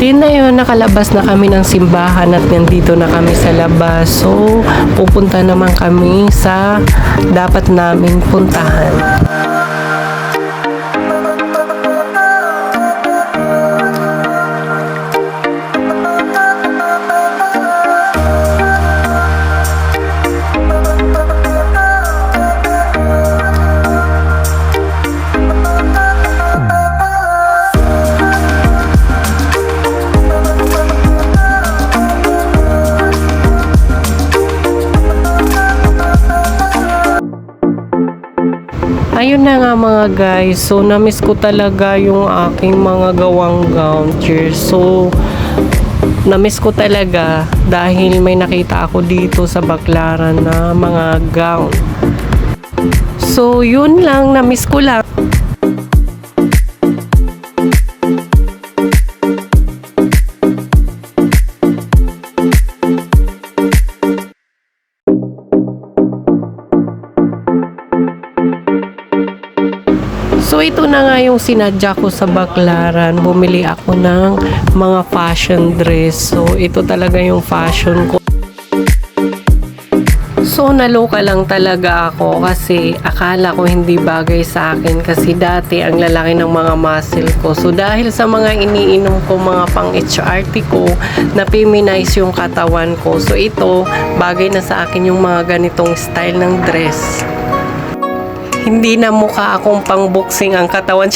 Din na yun, nakalabas na kami ng simbahan at nandito na kami sa labas. So, pupunta naman kami sa dapat naming puntahan. Ayun na nga mga guys, so namiss ko talaga yung aking mga gawang gown cheers. So namiss ko talaga dahil may nakita ako dito sa Baclaran na mga gown. So yun lang, namiss ko lang. So ito na nga yung sinadya ko sa Baclaran. Bumili ako ng mga fashion dress. So ito talaga yung fashion ko. So naloka lang talaga ako kasi akala ko hindi bagay sa akin kasi dati ang lalaki ng mga muscle ko. So dahil sa mga iniinom ko, mga pang HRT ko, na-feminize yung katawan ko. So ito, bagay na sa akin yung mga ganitong style ng dress. Hindi na mukha akong pang-boxing ang katawan.